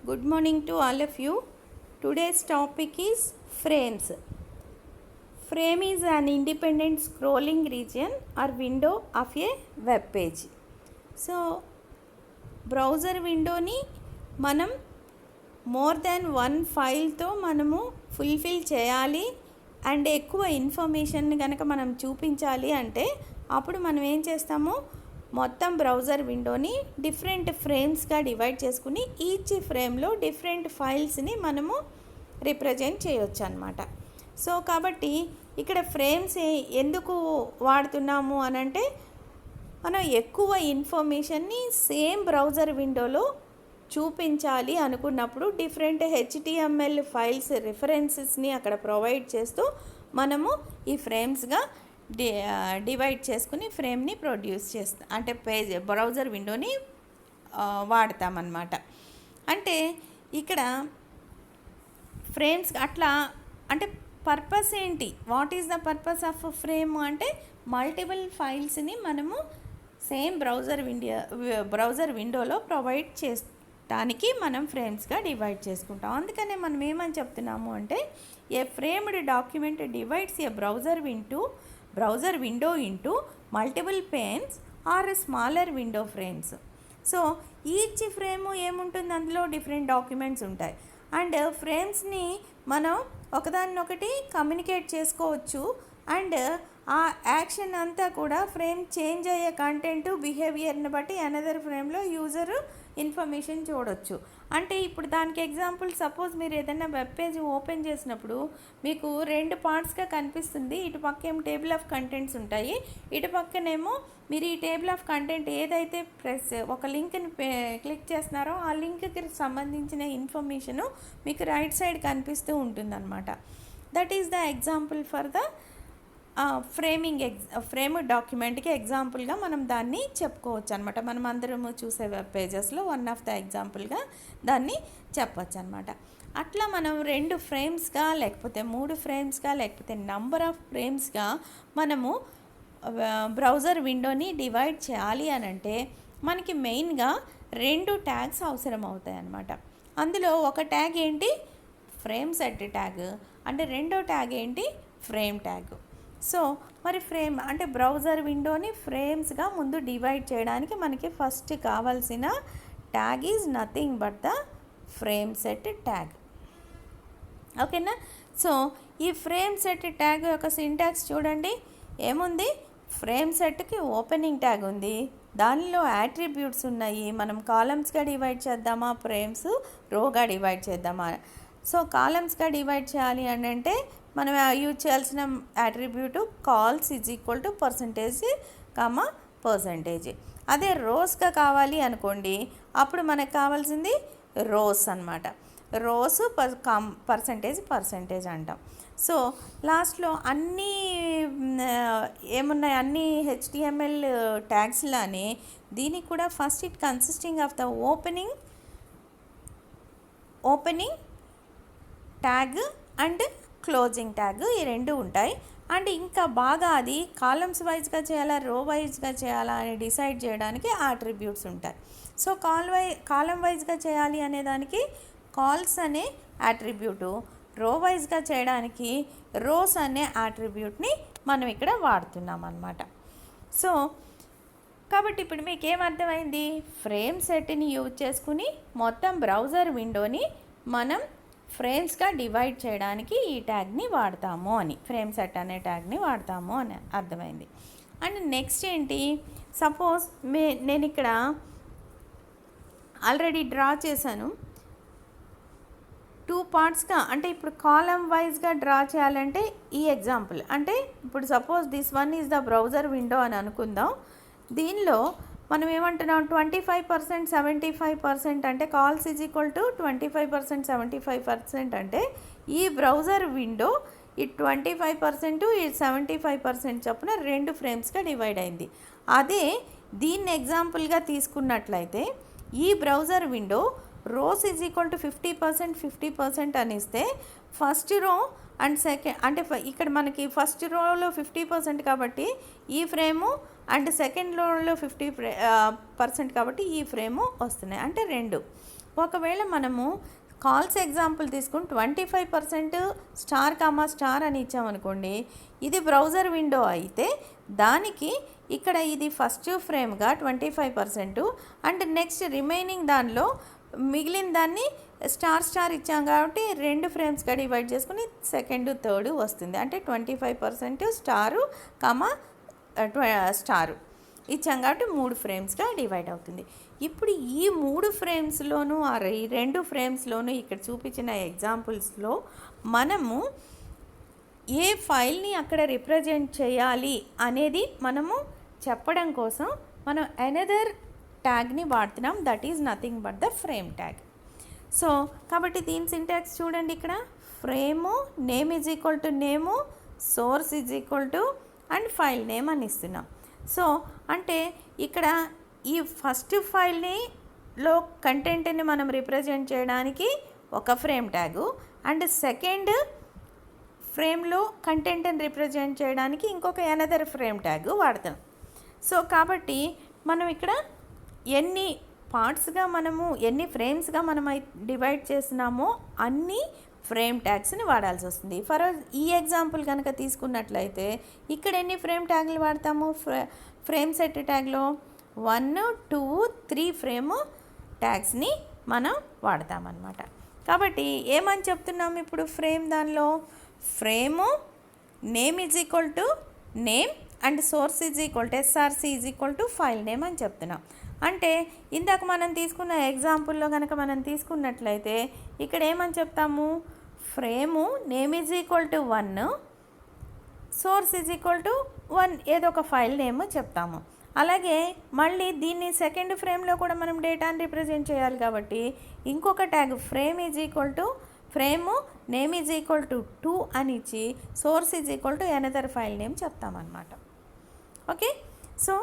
Good morning to all of you. Today's topic is frames. Frame is an independent scrolling region or window of a web page. So, browser window ni manam more than one file తో మనము fulfil చేయాలి and ఎక్కువ information కనుక మనం చూపించాలి అంటే అప్పుడు మనం ఏం చేస్తాము, మొత్తం బ్రౌజర్ విండోని డిఫరెంట్ ఫ్రేమ్స్గా డివైడ్ చేసుకుని ఈచ్ ఫ్రేమ్లో డిఫరెంట్ ఫైల్స్ని మనము రిప్రజెంట్ చేయొచ్చు అన్నమాట. సో కాబట్టి ఇక్కడ ఫ్రేమ్స్ ఎందుకు వాడుతున్నాము అనంటే మనం ఎక్కువ ఇన్ఫర్మేషన్ని సేమ్ బ్రౌజర్ విండోలో చూపించాలి అనుకున్నప్పుడు డిఫరెంట్ HTML ఫైల్స్ రిఫరెన్సెస్ని అక్కడ ప్రొవైడ్ చేస్తూ మనము ఈ ఫ్రేమ్స్గా డివైడ్ చేసుకుని ఫ్రేమ్ని ప్రొడ్యూస్ చేస్తాం, అంటే పేజ్ బ్రౌజర్ విండోని వాడతామన్నమాట. అంటే ఇక్కడ ఫ్రేమ్స్ అట్లా అంటే పర్పస్ ఏంటి, what is the purpose of frame అంటే మల్టిపుల్ ఫైల్స్ని మనము సేమ్ బ్రౌజర్ విండోలో ప్రొవైడ్ చేస్తానికి మనం ఫ్రేమ్స్గా డివైడ్ చేసుకుంటాం. అందుకనే మనం ఏమని చెప్తున్నాము అంటే a framed document divides a browser window into multiple panes or smaller window frames. So each frame ఏముంటుంది, అందులో డిఫరెంట్ డాక్యుమెంట్స్ ఉంటాయి అండ్ ఫ్రేమ్స్ని మనం ఒకదాన్నొకటి కమ్యూనికేట్ చేసుకోవచ్చు అండ్ ఆ యాక్షన్ అంతా కూడా ఫ్రేమ్ చేంజ్ అయ్యే కంటెంట్ బిహేవియర్ని బట్టి అనదర్ ఫ్రేమ్లో యూజర్ ఇన్ఫర్మేషన్ చూడొచ్చు. అంటే ఇప్పుడు దానికి ఎగ్జాంపుల్, సపోజ్ మీరు ఏదైనా వెబ్ పేజ్ ఓపెన్ చేసినప్పుడు మీకు రెండు పార్ట్స్గా కనిపిస్తుంది. ఇటు పక్క ఏమో టేబుల్ ఆఫ్ కంటెంట్స్ ఉంటాయి, ఇటు పక్కనేమో మీరు ఈ టేబుల్ ఆఫ్ కంటెంట్ ఏదైతే ఒక లింక్ని క్లిక్ చేస్తున్నారో ఆ లింక్కి సంబంధించిన ఇన్ఫర్మేషను మీకు రైట్ సైడ్ కనిపిస్తూ ఉంటుందన్నమాట. That is the example for the frame డాక్యుమెంట్కి ఎగ్జాంపుల్గా మనం దాన్ని చెప్పుకోవచ్చు అనమాట. మనం అందరము చూసే వెబ్ పేజెస్లో వన్ ఆఫ్ ద ఎగ్జాంపుల్గా దాన్ని చెప్పవచ్చు అనమాట. అట్లా మనం 2 ఫ్రేమ్స్గా లేకపోతే 3 ఫ్రేమ్స్గా లేకపోతే నంబర్ ఆఫ్ ఫ్రేమ్స్గా మనము బ్రౌజర్ విండోని డివైడ్ చేయాలి అని అంటే మనకి మెయిన్గా 2 ట్యాగ్స్ అవసరం అవుతాయి అన్నమాట. అందులో ఒక ట్యాగ్ ఏంటి, ఫ్రేమ్ సెట్ ట్యాగ్, అంటే రెండో ట్యాగ్ ఏంటి, ఫ్రేమ్ ట్యాగ్. సో మరి ఫ్రేమ్ అంటే బ్రౌజర్ విండోని ఫ్రేమ్స్గా ముందు డివైడ్ చేయడానికి మనకి ఫస్ట్ కావాల్సిన tag is nothing but the frame set tag. ఓకేనా? సో ఈ ఫ్రేమ్ సెట్ ట్యాగ్ యొక్క సింటాక్స్ చూడండి, ఏముంది, ఫ్రేమ్ సెట్కి ఓపెనింగ్ ట్యాగ్ ఉంది, దానిలో యాట్రిబ్యూట్స్ ఉన్నాయి. మనం కాలమ్స్గా డివైడ్ చేద్దామా, ఫ్రేమ్స్ రోగా డివైడ్ చేద్దామా. సో కాలమ్స్గా డివైడ్ చేయాలి అని అంటే మనం యూజ్ చేయాల్సిన attribute calls is equal to %, అదే రోస్గా కావాలి అనుకోండి అప్పుడు మనకు కావాల్సింది రోస్ అన్నమాట. రోస్ పర్సంటేజ్ అంటాం. సో లాస్ట్లో అన్నీ ఏమున్నాయి, అన్ని HTML ట్యాగ్స్లానే దీనికి కూడా first it consisting of the opening tag and closing tag, ఈ 2 ఉంటాయి. అండ్ ఇంకా బాగా అది కాలమ్స్ వైజ్గా చేయాలా రో వైజ్గా చేయాలా అని డిసైడ్ చేయడానికి అట్రిబ్యూట్స్ ఉంటాయి. సో కాలం వైజ్గా చేయాలి అనే దానికి కాల్స్ అనే అట్రిబ్యూటు, రో వైజ్గా చేయడానికి రోస్ అనే అట్రిబ్యూట్ని మనం ఇక్కడ వాడుతున్నాం అన్నమాట. సో కాబట్టి ఇప్పుడు మీకు ఏమర్థమైంది, ఫ్రేమ్ సెట్ని యూజ్ చేసుకుని మొత్తం బ్రౌజర్ విండోని మనం ఫ్రేమ్స్గా డివైడ్ చేయడానికి ఈ ట్యాగ్ని వాడతాము అని, ఫ్రేమ్ సెట్ అనే ట్యాగ్ని వాడతాము అని అర్థమైంది. అండ్ నెక్స్ట్ ఏంటి, సపోజ్ నేను ఇక్కడ ఆల్రెడీ డ్రా చేశాను 2 పార్ట్స్గా, అంటే ఇప్పుడు కాలమ్ వైజ్గా డ్రా చేయాలంటే ఈ ఎగ్జాంపుల్, అంటే ఇప్పుడు suppose this one is the browser window అని అనుకుందాం. దీనిలో మనం ఏమంటున్నాం, 25% 75% అంటే కాల్స్ ఈజ్ ఈక్వల్ టు 25% 75% అంటే ఈ బ్రౌజర్ విండో ఈ 25% ఈ 75% చొప్పున 2 ఫ్రేమ్స్గా డివైడ్ అయింది. అదే దీన్ని ఎగ్జాంపుల్గా తీసుకున్నట్లయితే ఈ browser window rows is equal to 50% అని ఇస్తే ఫస్ట్ రో అండ్ సెకండ్, అంటే ఇక్కడ మనకి ఫస్ట్ రోలో 50% కాబట్టి ఈ ఫ్రేము అండ్ సెకండ్ రోలో 50% కాబట్టి ఈ ఫ్రేము వస్తున్నాయి, అంటే 2. ఒకవేళ మనము కాల్స్ ఎగ్జాంపుల్ తీసుకుని 25% స్టార్ కామా స్టార్ అని ఇచ్చామనుకోండి, ఇది బ్రౌజర్ విండో అయితే దానికి ఇక్కడ ఇది ఫస్ట్ ఫ్రేమ్గా 25% అండ్ నెక్స్ట్ రిమైనింగ్ దానిలో మిగిలిన దాన్ని స్టార్ స్టార్ ఇచ్చాం కాబట్టి 2 ఫ్రేమ్స్గా డివైడ్ చేసుకుని సెకండ్ థర్డ్ వస్తుంది. అంటే 25% స్టారు కామా స్టారు ఇచ్చాం కాబట్టి 3 ఫ్రేమ్స్గా డివైడ్ అవుతుంది. ఇప్పుడు ఈ 3 ఫ్రేమ్స్లోనూ ఈ 2 ఫ్రేమ్స్లోనూ ఇక్కడ చూపించిన ఎగ్జాంపుల్స్లో మనము ఏ ఫైల్ని అక్కడ రిప్రజెంట్ చేయాలి అనేది మనము చెప్పడం కోసం మనం అనదర్ ట్యాగ్ని వాడుతున్నాం, that is nothing but the frame tag. So కాబట్టి దీని సింటాక్స్ చూడండి, ఇక్కడ frame name is equal to name, source is equal to and file name అని ఇస్తున్నాం. సో అంటే ఇక్కడ ఈ ఫస్ట్ ఫైల్ని లో కంటెంట్ని మనం రిప్రజెంట్ చేయడానికి ఒక ఫ్రేమ్ ట్యాగు అండ్ సెకండ్ ఫ్రేమ్లో కంటెంట్ని రిప్రజెంట్ చేయడానికి ఇంకొక అనదర్ ఫ్రేమ్ ట్యాగు వాడతాం. సో కాబట్టి మనం ఇక్కడ ఎన్ని పార్ట్స్గా మనము ఎన్ని ఫ్రేమ్స్గా మనం డివైడ్ చేస్తున్నామో అన్ని ఫ్రేమ్ ట్యాగ్స్ని వాడాల్సి వస్తుంది. ఫర్ ఈ ఎగ్జాంపుల్ కనుక తీసుకున్నట్లయితే ఇక్కడ ఎన్ని ఫ్రేమ్ ట్యాగ్లు వాడతాము, ఫ్రేమ్ సెట్ ట్యాగ్లో 1, 2, 3 ఫ్రేమ్ ట్యాగ్స్ని మనం వాడతామన్నమాట. కాబట్టి ఏమని చెప్తున్నాము ఇప్పుడు ఫ్రేమ్ దానిలో frame name is equal to name and source is equal to SRC is equal to file name అని చెప్తున్నాం. అంటే ఇందాక మనం తీసుకున్న ఎగ్జాంపుల్లో కనుక మనం తీసుకున్నట్లయితే ఇక్కడ ఏమని చెప్తాము, frame name is equal to 1, source is equal to 1 ఏదో ఒక ఫైల్ నేమ్ చెప్తాము. అలాగే మళ్ళీ దీన్ని సెకండ్ ఫ్రేమ్లో కూడా మనం డేటాని రిప్రజెంట్ చేయాలి కాబట్టి ఇంకొక tag frame is equal to frame name is equal to 2 అని ఇచ్చి source is equal to another file name చెప్తామన్నమాట. ఓకే, సో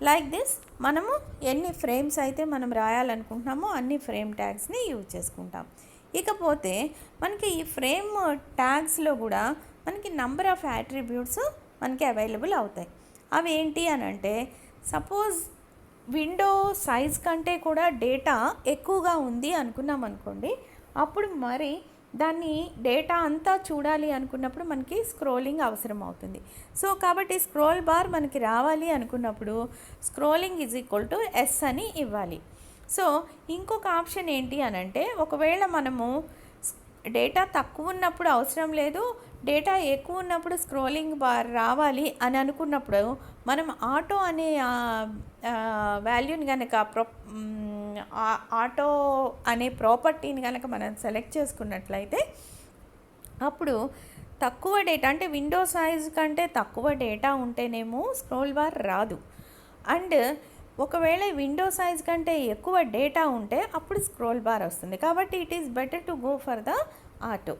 లైక్ దిస్ మనము ఎన్ని ఫ్రేమ్స్ అయితే మనం రాయాలనుకుంటున్నామో అన్ని ఫ్రేమ్ ట్యాగ్స్ని యూజ్ చేసుకుంటాం. ఇకపోతే మనకి ఈ ఫ్రేమ్ ట్యాగ్స్లో కూడా మనకి నంబర్ ఆఫ్ యాట్రిబ్యూట్స్ మనకి అవైలబుల్ అవుతాయి. అవి ఏంటి అని అంటే, సపోజ్ విండో సైజ్ కంటే కూడా డేటా ఎక్కువగా ఉంది అనుకున్నాం అనుకోండి, అప్పుడు మరి దాన్ని డేటా అంతా చూడాలి అనుకున్నప్పుడు మనకి స్క్రోలింగ్ అవసరం అవుతుంది. సో కాబట్టి స్క్రోల్ బార్ మనకి రావాలి అనుకున్నప్పుడు scrolling is equal to S అని ఇవ్వాలి. సో ఇంకొక ఆప్షన్ ఏంటి అని అంటే, ఒకవేళ మనము డేటా తక్కువ ఉన్నప్పుడు అవసరం లేదు, డేటా ఎక్కువ ఉన్నప్పుడు స్క్రోలింగ్ బార్ రావాలి అని అనుకున్నప్పుడు మనం ఆటో అనే వాల్యూని కనుక ఆటో అనే ప్రాపర్టీని కనుక మనం సెలెక్ట్ చేసుకున్నట్లయితే అప్పుడు తక్కువ డేటా అంటే విండో సైజ్ కంటే తక్కువ డేటా ఉంటేనేమో స్క్రోల్ బార్ రాదు, అండ్ ఒకవేళ విండో సైజ్ కంటే ఎక్కువ డేటా ఉంటే అప్పుడు స్క్రోల్ బార్ వస్తుంది. కాబట్టి it is better to go for the auto.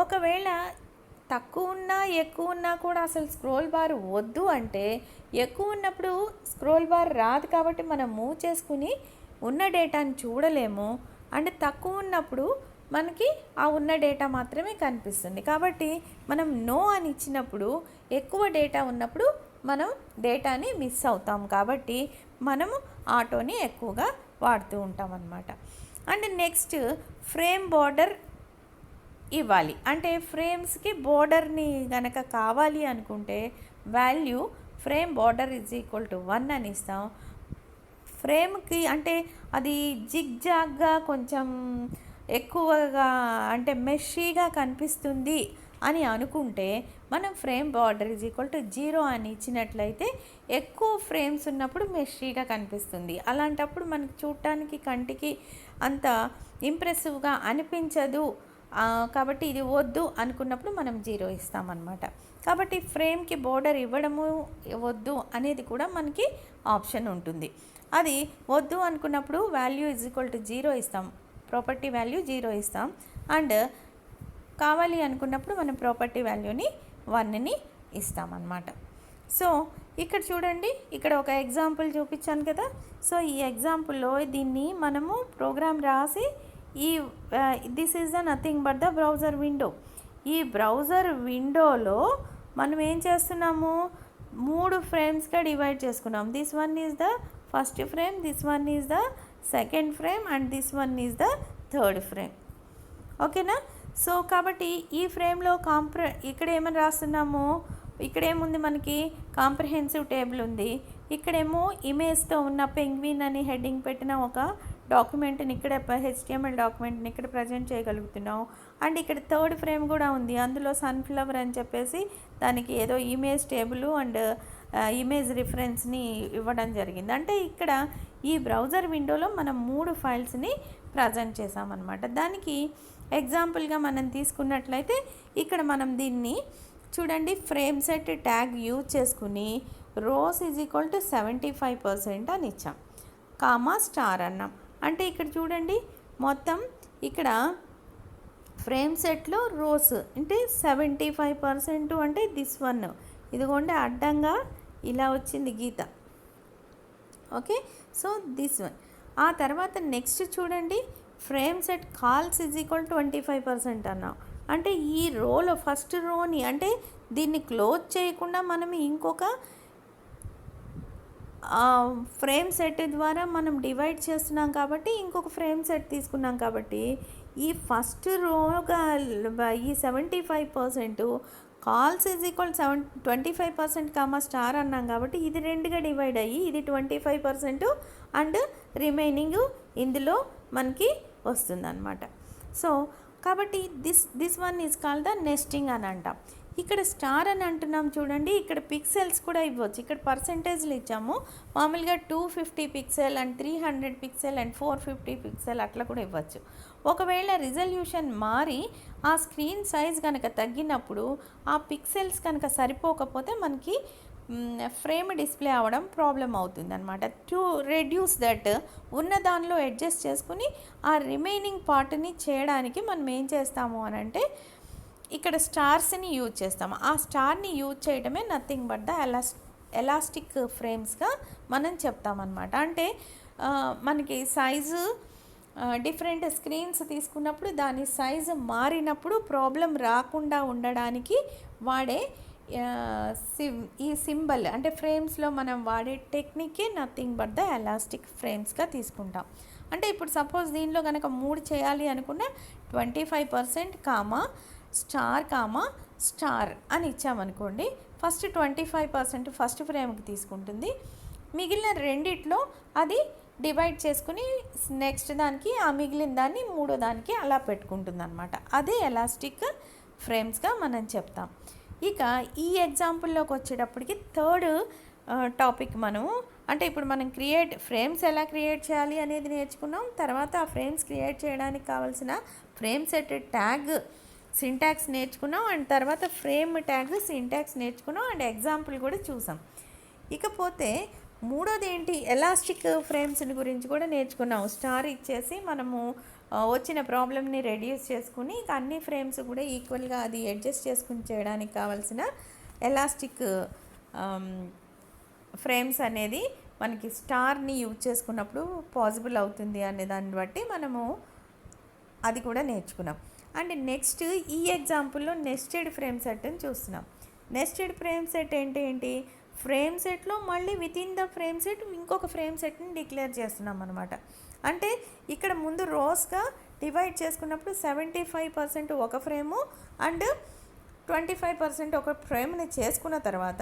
ఒకవేళ తక్కువ ఉన్నా ఎక్కువ ఉన్నా కూడా అసలు స్క్రోల్ బార్ వద్దు అంటే, ఎక్కువ ఉన్నప్పుడు స్క్రోల్ బార్ రాదు కాబట్టి మనం మూవ్ చేసుకుని ఉన్న డేటాని చూడలేము, అండ్ తక్కువ ఉన్నప్పుడు మనకి ఆ ఉన్న డేటా మాత్రమే కనిపిస్తుంది. కాబట్టి మనం నో అని ఇచ్చినప్పుడు ఎక్కువ డేటా ఉన్నప్పుడు మనం డేటాని మిస్ అవుతాం. కాబట్టి మనము ఆటోని ఎక్కువగా వాడుతూ ఉంటాం అన్నమాట. అండ్ నెక్స్ట్ ఫ్రేమ్ బార్డర్ ఇవ్వాలి. అంటే ఫ్రేమ్స్కి బోర్డర్ని కనుక కావాలి అనుకుంటే value frame border is equal to 1 అని ఇస్తాం. ఫ్రేమ్కి అంటే అది జిగ్జాగ్గా కొంచెం ఎక్కువగా అంటే మెషీగా కనిపిస్తుంది అని అనుకుంటే మనం frame border is equal to 0 అని ఇచ్చినట్లయితే ఎక్కువ ఫ్రేమ్స్ ఉన్నప్పుడు మెషీగా కనిపిస్తుంది. అలాంటప్పుడు మనకి చూడటానికి కంటికి అంత ఇంప్రెసివ్గా అనిపించదు. కాబట్టి ఇది వద్దు అనుకున్నప్పుడు మనం 0 ఇస్తామన్నమాట. కాబట్టి ఫ్రేమ్కి బోర్డర్ ఇవ్వడము వద్దు అనేది కూడా మనకి ఆప్షన్ ఉంటుంది. అది వద్దు అనుకున్నప్పుడు వాల్యూ ఈజ్ ఈక్వల్ టు 0 ఇస్తాం, ప్రాపర్టీ వాల్యూ 0 ఇస్తాం. అండ్ కావాలి అనుకున్నప్పుడు మనం ప్రాపర్టీ వాల్యూని 1ని ఇస్తామన్నమాట. సో ఇక్కడ చూడండి, ఇక్కడ ఒక ఎగ్జాంపుల్ చూపించాను కదా. సో ఈ ఎగ్జాంపుల్లో దీన్ని మనము ప్రోగ్రామ్ రాసి this is the nothing but the browser window. ఈ బ్రౌజర్ విండోలో మనం ఏం చేస్తున్నాము, 3 ఫ్రేమ్స్గా డివైడ్ చేసుకున్నాం. This one is the first frame, this one is the second frame and this one is the third frame. ఓకేనా? సో కాబట్టి ఈ ఫ్రేమ్లో ఇక్కడ ఏమని రాస్తున్నాము, ఇక్కడ ఏముంది మనకి కాంప్రహెన్సివ్ టేబుల్ ఉంది, ఇక్కడేమో ఇమేజ్తో ఉన్న పెంగ్విన్ అని హెడ్డింగ్ పెట్టిన ఒక డాక్యుమెంట్ని ఇక్కడ HTML డాక్యుమెంట్ని ఇక్కడ ప్రజెంట్ చేయగలుగుతున్నాం. అండ్ ఇక్కడ థర్డ్ ఫ్రేమ్ కూడా ఉంది, అందులో సన్ఫ్లవర్ అని చెప్పేసి దానికి ఏదో ఇమేజ్ టేబుల్ అండ్ ఇమేజ్ రిఫరెన్స్ని ఇవ్వడం జరిగింది. అంటే ఇక్కడ ఈ బ్రౌజర్ విండోలో మనం 3 ఫైల్స్ని ప్రజెంట్ చేసామన్నమాట. దానికి ఎగ్జాంపుల్గా మనం తీసుకున్నట్లయితే ఇక్కడ మనం దీన్ని చూడండి, ఫ్రేమ్ సెట్ ట్యాగ్ యూజ్ చేసుకుని రోస్ ఈజ్ ఈక్వల్ టు 75% అని ఇచ్చాం, కామా స్టార్ అన్నాం. అంటే ఇక్కడ చూడండి, మొత్తం ఇక్కడ ఫ్రేమ్ సెట్లో రోస్ అంటే 75% అంటే దిస్ వన్, ఇదిగోండి అడ్డంగా ఇలా వచ్చింది గీత. Okay, so this one. ఆ తర్వాత నెక్స్ట్ చూడండి, frame set cols is equal 25% అన్నాం. అంటే ఈ రోలో ఫస్ట్ రోని అంటే దీన్ని క్లోజ్ చేయకుండా మనం ఇంకొక ఫ్రేమ్ సెట్ ద్వారా మనం డివైడ్ చేస్తున్నాం కాబట్టి ఇంకొక ఫ్రేమ్ సెట్ తీసుకున్నాం కాబట్టి ఈ ఫస్ట్ రోగా ఈ 75% calls is equal 25% comma star అన్నాం కాబట్టి ఇది 2గా డివైడ్ అయ్యి ఇది 25% అండ్ రిమైనింగ్ ఇందులో మనకి వస్తుందన్నమాట. సో కాబట్టి this one is called the nesting అని అంటాం. ఇక్కడ స్టార్ అని అంటున్నాం చూడండి, ఇక్కడ పిక్సెల్స్ కూడా ఇవ్వచ్చు. ఇక్కడ పర్సెంటేజ్లు ఇచ్చాము, మామూలుగా 250 pixel and 300 pixel and 450 pixel అట్లా కూడా ఇవ్వచ్చు. ఒకవేళ రిజల్యూషన్ మారి ఆ స్క్రీన్ సైజ్ కనుక తగ్గినప్పుడు ఆ పిక్సెల్స్ కనుక సరిపోకపోతే మనకి ఫ్రేమ్ డిస్ప్లే అవ్వడం ప్రాబ్లం అవుతుంది అనమాట. టు రెడ్యూస్ దట్ ఉన్న దానిలో అడ్జస్ట్ చేసుకుని ఆ రిమైనింగ్ పార్ట్ని చేయడానికి మనం ఏం చేస్తాము అని అంటే ఇక్కడ స్టార్స్ని యూజ్ చేస్తాము. ఆ స్టార్ని యూజ్ చేయడమే నథింగ్ బట్ ద ఎలాస్టిక్ ఫ్రేమ్స్గా మనం చెప్తామన్నమాట. అంటే మనకి సైజు డిఫరెంట్ స్క్రీన్స్ తీసుకున్నప్పుడు దాని సైజు మారినప్పుడు ప్రాబ్లం రాకుండా ఉండడానికి వాడే ఈ సింబల్ అంటే ఫ్రేమ్స్లో మనం వాడే టెక్నికే నథింగ్ బట్ ద ఎలాస్టిక్ ఫ్రేమ్స్గా తీసుకుంటాం. అంటే ఇప్పుడు సపోజ్ దీనిలో కనుక 3 చేయాలి అనుకున్న 25% కామా స్టార్ అని ఇచ్చామనుకోండి, ఫస్ట్ 25% ఫస్ట్ ఫ్రేమ్కి తీసుకుంటుంది, మిగిలిన రెండిట్లో అది డివైడ్ చేసుకుని నెక్స్ట్ దానికి ఆ మిగిలిన దాన్ని మూడో దానికి అలా పెట్టుకుంటుంది అనమాట. అదే ఎలాస్టిక్ ఫ్రేమ్స్గా మనం చెప్తాం. ఇక ఈ ఎగ్జాంపుల్లోకి వచ్చేటప్పటికి థర్డ్ టాపిక్ మనము అంటే ఇప్పుడు మనం ఫ్రేమ్స్ ఎలా క్రియేట్ చేయాలి అనేది నేర్చుకున్నాం. తర్వాత ఆ ఫ్రేమ్స్ క్రియేట్ చేయడానికి కావాల్సిన ఫ్రేమ్ సెట్ ట్యాగ్ సింటాక్స్ నేర్చుకున్నాం. అండ్ తర్వాత ఫ్రేమ్ ట్యాగ్ సింటాక్స్ నేర్చుకున్నాం అండ్ ఎగ్జాంపుల్ కూడా చూసాం. ఇకపోతే మూడోది ఏంటి, ఎలాస్టిక్ ఫ్రేమ్స్ని గురించి కూడా నేర్చుకున్నాం. స్టార్ ఇచ్చేసి మనము వచ్చిన ప్రాబ్లమ్ని రెడ్యూస్ చేసుకుని ఇక అన్ని ఫ్రేమ్స్ కూడా ఈక్వల్గా అది అడ్జస్ట్ చేసుకుని చేయడానికి కావాల్సిన ఎలాస్టిక్ ఫ్రేమ్స్ అనేది మనకి స్టార్ని యూజ్ చేసుకున్నప్పుడు పాసిబుల్ అవుతుంది అనే దాన్ని బట్టి మనము అది కూడా నేర్చుకున్నాం. అండ్ నెక్స్ట్ ఈ ఎగ్జాంపుల్లో నెస్టెడ్ ఫ్రేమ్ సెట్ అని చూస్తున్నాం. నెస్టెడ్ ఫ్రేమ్ సెట్ ఏంటి, ఫ్రేమ్ సెట్లో మళ్ళీ వితిన్ ద ఫ్రేమ్ సెట్ ఇంకొక ఫ్రేమ్ సెట్ని డిక్లేర్ చేస్తున్నాం అనమాట. అంటే ఇక్కడ ముందు రోస్గా డివైడ్ చేసుకున్నప్పుడు 75% ఒక ఫ్రేము అండ్ 25% ఒక ఫ్రేమ్ని చేసుకున్న తర్వాత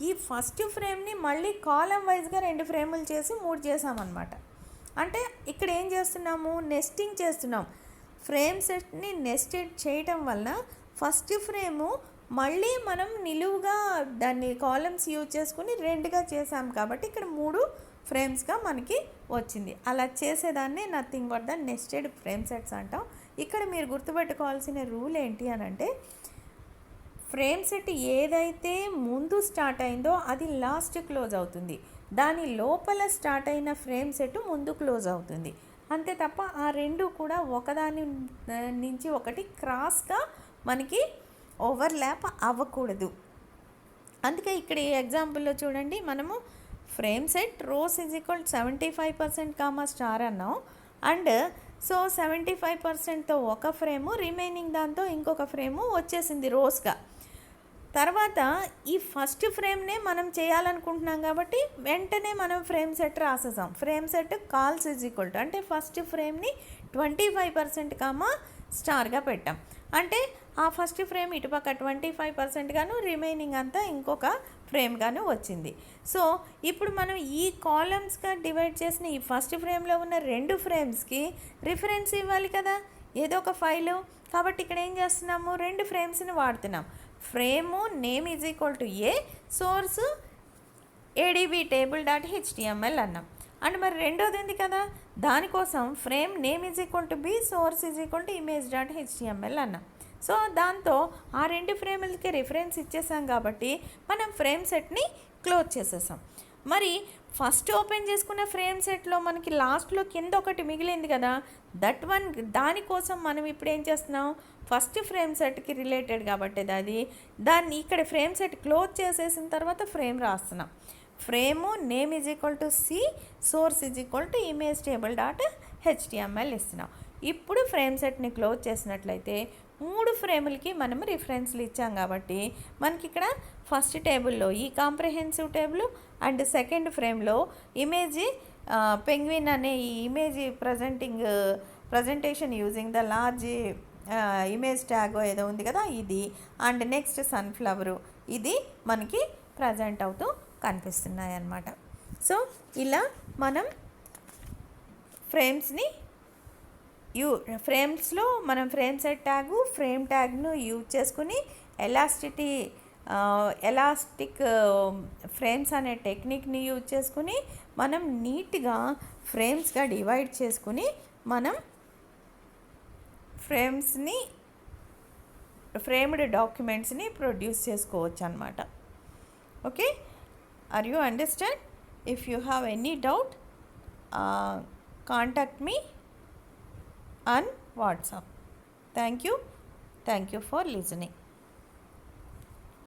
ఈ ఫస్ట్ ఫ్రేమ్ని మళ్ళీ కాలం వైజ్గా 2 ఫ్రేములు చేసి 3 చేసామన్నమాట. అంటే ఇక్కడ ఏం చేస్తున్నాము, నెస్టింగ్ చేస్తున్నాం. ఫ్రేమ్ సెట్ని నెస్టెడ్ చేయటం వల్ల ఫస్ట్ ఫ్రేము మళ్ళీ మనం నిలువుగా దాన్ని కాలమ్స్ యూజ్ చేసుకుని 2గా చేసాం కాబట్టి ఇక్కడ 3 ఫ్రేమ్స్గా మనకి వచ్చింది. అలా చేసేదాన్ని nothing but the nested frame sets అంటాం. ఇక్కడ మీరు గుర్తుపెట్టుకోవాల్సిన రూల్ ఏంటి అని అంటే ఫ్రేమ్ సెట్ ఏదైతే ముందు స్టార్ట్ అయిందో అది లాస్ట్ క్లోజ్ అవుతుంది, దాని లోపల స్టార్ట్ అయిన ఫ్రేమ్ సెట్ ముందు క్లోజ్ అవుతుంది. అంతే తప్ప ఆ రెండు కూడా ఒకదాని నుంచి ఒకటి క్రాస్గా మనకి ఓవర్లాప్ అవ్వకూడదు. అందుకే ఇక్కడ ఈ ఎగ్జాంపుల్లో చూడండి, మనము frame set rows is equal 75% comma star అన్నాం. అండ్ సో 75%తో ఒక ఫ్రేము, రిమైనింగ్ దాంతో ఇంకొక ఫ్రేము వచ్చేసింది రోస్గా. తర్వాత ఈ ఫస్ట్ ఫ్రేమ్నే మనం చేయాలనుకుంటున్నాం కాబట్టి వెంటనే మనం ఫ్రేమ్ సెట్ రాసేసాం. Frame set cols is equal to అంటే ఫస్ట్ ఫ్రేమ్ని 25% కామా స్టార్గా పెట్టాం. అంటే ఆ ఫస్ట్ ఫ్రేమ్ ఇటుపక్క 25% గాను, రిమైనింగ్ అంతా ఇంకొక ఫ్రేమ్ గాను వచ్చింది. సో ఇప్పుడు మనం ఈ కాలమ్స్గా డివైడ్ చేసిన ఈ ఫస్ట్ ఫ్రేమ్లో ఉన్న 2 ఫ్రేమ్స్కి రిఫరెన్స్ ఇవ్వాలి కదా, ఏదో ఒక ఫైలు. కాబట్టి ఇక్కడ ఏం చేస్తున్నాము, 2 ఫ్రేమ్స్ని వాడుతున్నాం. Frame name is equal to A, source adb table.html అన్నాం. అండ్ మరి రెండోది ఉంది కదా, దానికోసం frame name is equal to be, source is equal to image.html అన్నాం. సో దాంతో ఆ 2 ఫ్రేములకి రిఫరెన్స్ ఇచ్చేసాం కాబట్టి మనం ఫ్రేమ్ సెట్ని క్లోజ్ చేసేసాం. మరి ఫస్ట్ ఓపెన్ చేసుకున్న ఫ్రేమ్ సెట్లో మనకి లాస్ట్లో కింద ఒకటి మిగిలింది కదా, దట్ వన్, దానికోసం మనం ఇప్పుడు ఏం చేస్తున్నాం, ఫస్ట్ ఫ్రేమ్ సెట్కి రిలేటెడ్ కాబట్టి దాన్ని ఇక్కడ ఫ్రేమ్ సెట్ క్లోజ్ చేసేసిన తర్వాత ఫ్రేమ్ రాస్తున్నాం. Frame name is equal to C, source is equal to image table dot HTML ఇస్తున్నాం. ఇప్పుడు ఫ్రేమ్ సెట్ని క్లోజ్ చేసినట్లయితే 3 ఫ్రేములకి మనం రిఫరెన్స్లు ఇచ్చాం కాబట్టి మనకి ఇక్కడ ఫస్ట్ టేబుల్లో ఈ కాంప్రహెన్సివ్ టేబుల్ అండ్ సెకండ్ ఫ్రేమ్లో ఇమేజ్ పెంగ్విన్ అనే ఈ image presentation using the large image tag ఏదో ఉంది కదా ఇది, అండ్ నెక్స్ట్ సన్ఫ్లవరు, ఇది మనకి ప్రజెంట్ అవుతూ కనిపిస్తున్నాయి అన్నమాట. సో ఇలా మనం ఫ్రేమ్స్లో మనం ఫ్రేమ్ సెట్ ట్యాగు, ఫ్రేమ్ ట్యాగ్ను యూజ్ చేసుకుని ఎలాస్టిక్ ఫ్రేమ్స్ అనే టెక్నిక్ని యూజ్ చేసుకుని మనం నీట్గా ఫ్రేమ్స్గా డివైడ్ చేసుకుని మనం ఫ్రేమ్డ్ డాక్యుమెంట్స్ని ప్రొడ్యూస్ చేసుకోవచ్చు అన్నమాట. Okay, are you understand? If you have any doubt, contact me on WhatsApp. Thank you for listening.